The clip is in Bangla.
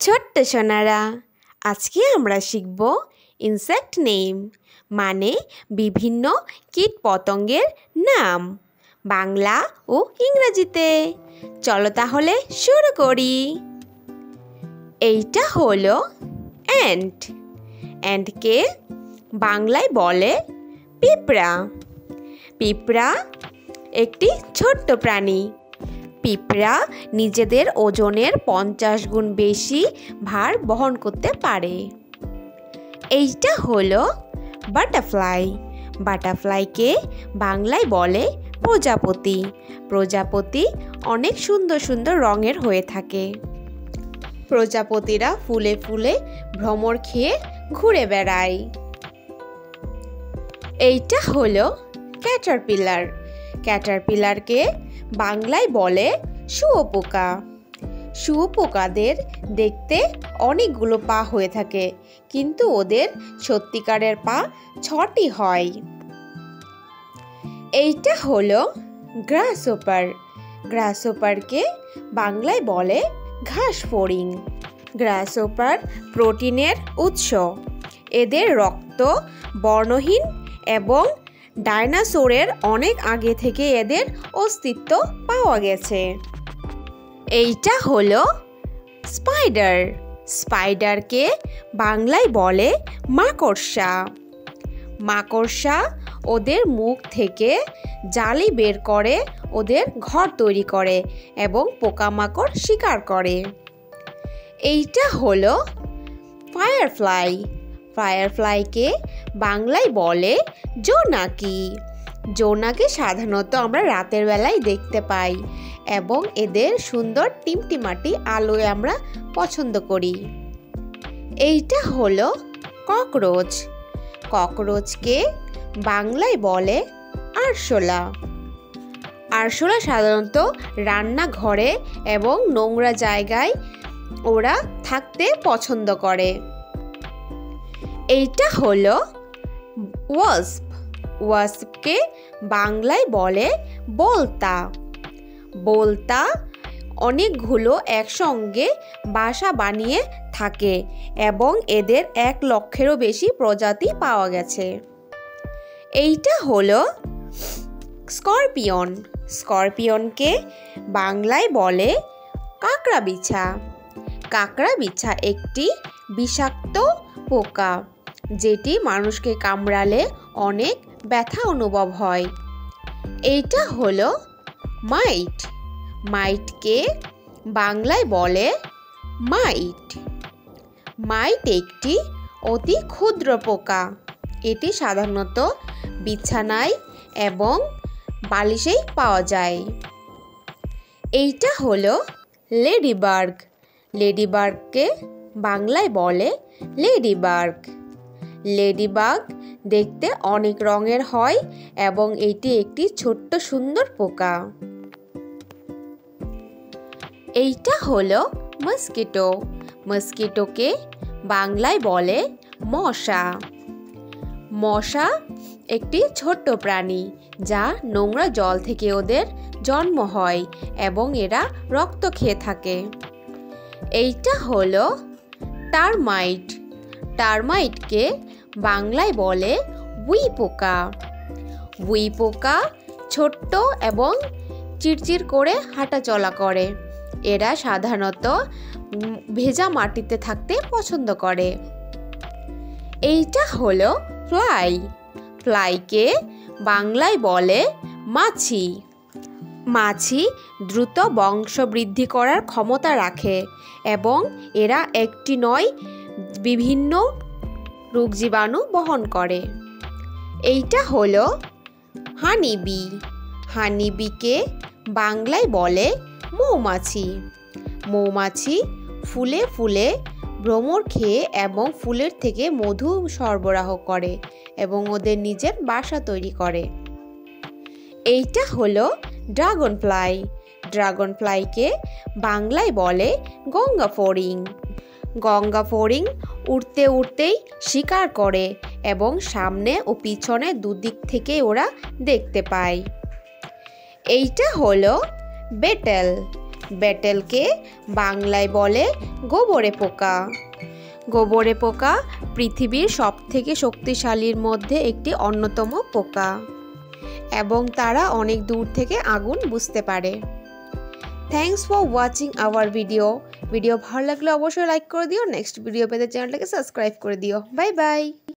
ছোট্ট সোনারা, আজকে আমরা শিখব ইনসেক্ট নেম, মানে বিভিন্ন কীট পতঙ্গের নাম, বাংলা ও ইংরেজিতে। চলো তাহলে শুরু করি। এইটা হলো অ্যান্ট। অ্যান্টকে বাংলায় বলে পিঁপড়া। পিঁপড়া একটি ছোট্ট প্রাণী। পিঁপড়া নিজেদের ওজনের 50 গুণ বেশি ভার বহন করতে পারে। এইটা হলো বাটারফ্লাই। বাটারফ্লাইকে বাংলায় বলে প্রজাপতি। প্রজাপতি অনেক সুন্দর সুন্দর রঙের হয়ে থাকে। প্রজাপতিরা ফুলে ফুলে ভ্রমর খেয়ে ঘুরে বেড়ায়। এইটা হলো ক্যাটারপিলার। ক্যাটারপিলারকে বাংলায় বলে শুঁয়োপোকা। শুঁয়োপোকাদের দেখতে অনেকগুলো পা হয়ে থাকে, কিন্তু ওদের সত্যিকারের পা 6টি হয়। এইটা হলো গ্রাসহপার। গ্রাসহপারকে বাংলায় বলে ঘাসফড়িং। গ্রাসহপার প্রোটিনের উৎস। এদের রক্ত বর্ণহীন এবং ডাইনোসরের অনেক আগে থেকে এদের অস্তিত্ব পাওয়া গেছে। এইটা হলো স্পাইডার। স্পাইডারকে বাংলায় বলে মাকড়সা। মাকড়সা ওদের মুখ থেকে জালি বের করে ওদের ঘর তৈরি করে এবং পোকামাকড় শিকার করে। এইটা হলো ফায়ারফ্লাই। ফায়ারফ্লাইকে বাংলায় বলে জোনাকি। জোনাকি সাধারণত আমরা রাতের বেলায় দেখতে পাই এবং এদের সুন্দর টিমটিমাটি আলোয় আমরা পছন্দ করি। এইটা হলো ককরোচ। ককরোচকে বাংলায় বলে আরশোলা। আরশোলা সাধারণত রান্নাঘরে এবং নোংরা জায়গায় ওরা থাকতে পছন্দ করে। এইটা হলো ওয়াস্প। ওয়াস্পকে বাংলায় বলে বোলতা। বোলতা অনেকগুলো একসঙ্গে বাসা বানিয়ে থাকে এবং এদের 1 লক্ষেরও বেশি প্রজাতি পাওয়া গেছে। এইটা হলো স্করপিয়ন। স্করপিয়নকে বাংলায় বলে কাঁকড়াবিছা। কাঁকড়াবিছা একটি বিষাক্ত পোকা, যেটি মানুষকে কামড়ালে অনেক ব্যথা অনুভব হয়। এইটা হলো মাইট। মাইটকে বাংলায় বলে মাইট। মাইট একটি অতি ক্ষুদ্র পোকা। এটি সাধারণত বিছানায় এবং বালিশেই পাওয়া যায়। এইটা হলো লেডিবার্গ। লেডিবার্গকে বাংলায় বলে লেডিবার্গ। লেডিবাগ দেখতে অনেক রঙের হয় এবং এটি একটি ছোট্ট সুন্দর পোকা। এইটা হলো মস্কিটো। মস্কিটোকে বাংলায় বলে মশা। মশা একটি ছোট্ট প্রাণী, যা নোংরা জল থেকে ওদের জন্ম হয় এবং এরা রক্ত খেয়ে থাকে। এইটা হলো টারমাইট। টারমাইটকে বাংলায় বলে উইপোকা। উইপোকা ছোট্ট এবং চিরচির করে হাঁটাচলা করে। এরা সাধারণত ভেজা মাটিতে থাকতে পছন্দ করে। এইটা হলো ফ্লাই। ফ্লাইকে বাংলায় বলে মাছি। মাছি দ্রুত বংশবৃদ্ধি করার ক্ষমতা রাখে এবং এরা একটি নয় বিভিন্ন রোগ জীবাণু বহন করে। এইটা হলো হানিবি। হানিবিকে বাংলায় বলে মৌমাছি। মৌমাছি ফুলে ফুলে ভ্রমর খেয়ে এবং ফুলের থেকে মধু সরবরাহ করে এবং ওদের নিজের বাসা তৈরি করে। এইটা হলো ড্রাগন ফ্লাই। ড্রাগন ফ্লাইকে বাংলায় বলে গঙ্গা ফড়িং। গঙ্গা ফড়িং উড়তে উড়তেই শিকার করে এবং সামনে ও পিছনে দুদিক থেকে ওরা দেখতে পায়। এইটা হলো বেটেল। ব্যাটেলকে বাংলায় বলে গোবরে পোকা। গোবরে পোকা পৃথিবীর সবথেকে শক্তিশালীর মধ্যে একটি অন্যতম পোকা এবং তারা অনেক দূর থেকে আগুন বুঝতে পারে। Thanks for watching hour video ভালো লাগলে অবশ্যই লাইক করে দিও। নেক্সট ভিডিও পেতে চ্যানেলটাকে সাবস্ক্রাইব করে দিও। Bye bye.